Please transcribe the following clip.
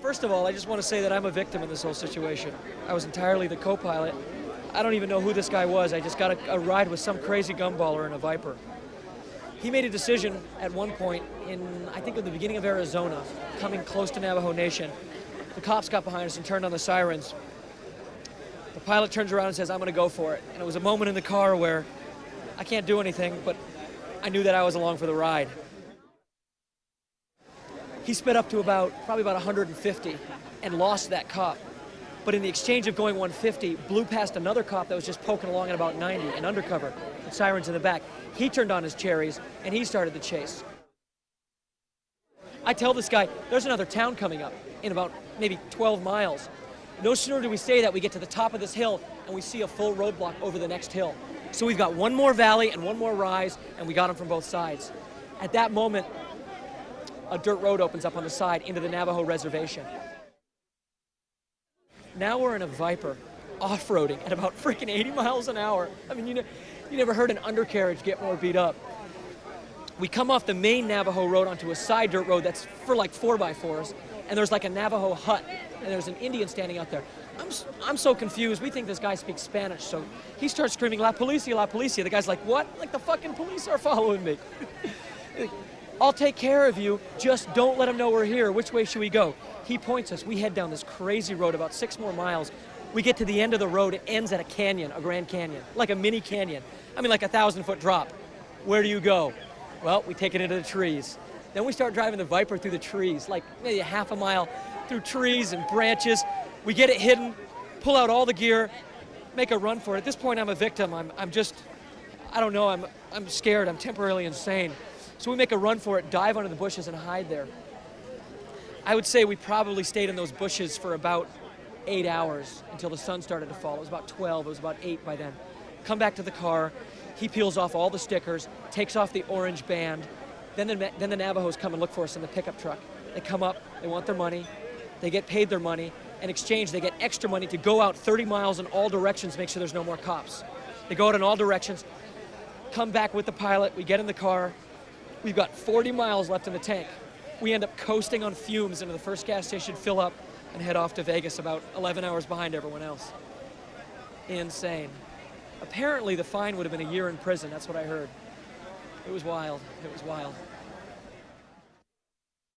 First of all, I just want to say that I'm a victim in this whole situation. I was entirely the co-pilot. I don't even know who this guy was. I just got a ride with some crazy gumballer in a Viper. He made a decision at one point in, I think, at the beginning of Arizona, coming close to Navajo Nation. The cops got behind us and turned on the sirens. The pilot turns around and says, "I'm going to go for it." And it was a moment in the car where I can't do anything, but I knew that I was along for the ride. He sped up to probably about 150 and lost that cop. But in the exchange of going 150, blew past another cop that was just poking along at about 90 and undercover, with sirens in the back. He turned on his cherries and he started the chase. I tell this guy, there's another town coming up in about maybe 12 miles. No sooner do we say that, we get to the top of this hill and we see a full roadblock over the next hill. So we've got one more valley and one more rise, and we got them from both sides. At that moment, a dirt road opens up on the side into the Navajo reservation. Now we're in a Viper, off-roading at about freaking 80 miles an hour. I mean, you never heard an undercarriage get more beat up. We come off the main Navajo road onto a side dirt road that's for like 4x4s, and there's like a Navajo hut, and there's an Indian standing out there. I'm so confused. We think this guy speaks Spanish, so he starts screaming, "La policia, la policia." The guy's like, "What?" Like, the fucking police are following me. "I'll take care of you, just don't let them know we're here. Which way should we go?" He points us. We head down this crazy road about 6 more miles. We get to the end of the road. It ends at a canyon, a Grand Canyon, like a mini canyon. I mean, like a 1,000-foot drop. Where do you go? Well, we take it into the trees. Then we start driving the Viper through the trees, like maybe a half a mile through trees and branches. We get it hidden, pull out all the gear, make a run for it. At this point, I'm a victim. I don't know, I'm scared. I'm temporarily insane. So we make a run for it, dive under the bushes and hide there. I would say we probably stayed in those bushes for about 8 hours until the sun started to fall. It was about 12, it was about 8 by then. Come back to the car, he peels off all the stickers, takes off the orange band. Then the Navajos come and look for us in the pickup truck. They come up, they want their money, they get paid their money. In exchange, they get extra money to go out 30 miles in all directions to make sure there's no more cops. They go out in all directions, come back with the pilot, we get in the car. We've got 40 miles left in the tank. We end up coasting on fumes into the first gas station, fill up, and head off to Vegas about 11 hours behind everyone else. Insane. Apparently, the fine would have been a year in prison. That's what I heard. It was wild. It was wild.